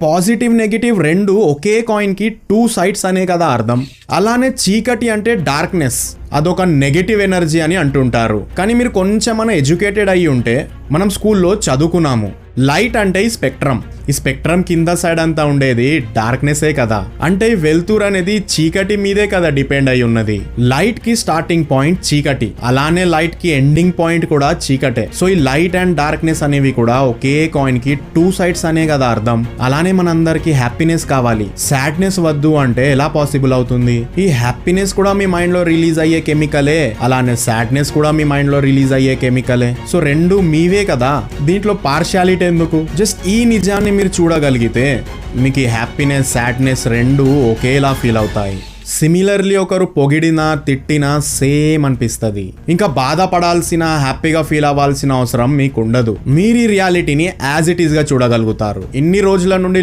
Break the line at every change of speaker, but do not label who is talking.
Positive negative రెండు ఒకే coin కి two sides అనే కదా అర్థం. అలానే చీకటి అంటే డార్క్నెస్, అదొక నెగటివ్ ఎనర్జీ అని అంటుంటారు. కానీ మీరు కొంచెం ఎడ్యుకేటెడ్ అయ్యి ఉంటే, మనం స్కూల్లో చదువుకున్నాము, లైట్ అంటే ఈ స్పెక్ట్రమ్. ఈ స్పెక్ట్రమ్ కింద సైడ్ అంతా ఉండేది డార్క్నెస్సే కదా. అంటే వెలుతురు అనేది చీకటి మీదే కదా డిపెండ్ అయి ఉన్నది. లైట్ కి స్టార్టింగ్ పాయింట్ చీకటి, అలానే లైట్ కి ఎండింగ్ పాయింట్ కూడా చీకటే. సో ఈ లైట్ అండ్ డార్క్నెస్ అనేవి కూడా ఒకే కాయిన్ కి టూ సైడ్స్ అనే కదా అర్థం. అలానే మనందరికి హ్యాపీనెస్ కావాలి, సాడ్నెస్ వద్దు అంటే ఎలా పాసిబుల్ అవుతుంది? ఈ హ్యాపీనెస్ కూడా మీ మైండ్ లో రిలీజ్ అయ్యే కెమికలే, అలానే సాడ్నెస్ కూడా మీ మైండ్ లో రిలీజ్ అయ్యే కెమికలే. సో రెండు మీవే కదా, దీంట్లో పార్షియాలిటీ ఎందుకు? జస్ట్ ఈ నిజాన్ని మీరు చూడగలిగితే మీకు ఈ హ్యాపీనెస్ సాడ్నెస్ రెండు ఒకేలా ఫీల్ అవుతాయి. సిమిలర్లీ ఒకరు పొగిడినా తిట్టినా సేమ్ అనిపిస్తుంది. ఇంకా బాధపడాల్సిన హ్యాపీగా ఫీల్ అవ్వాల్సిన అవసరం మీకు ఉండదు. మీరు ఈ రియాలిటీని యాజ్ ఇట్ ఈస్ గా చూడగలుగుతారు. ఇన్ని రోజుల నుండి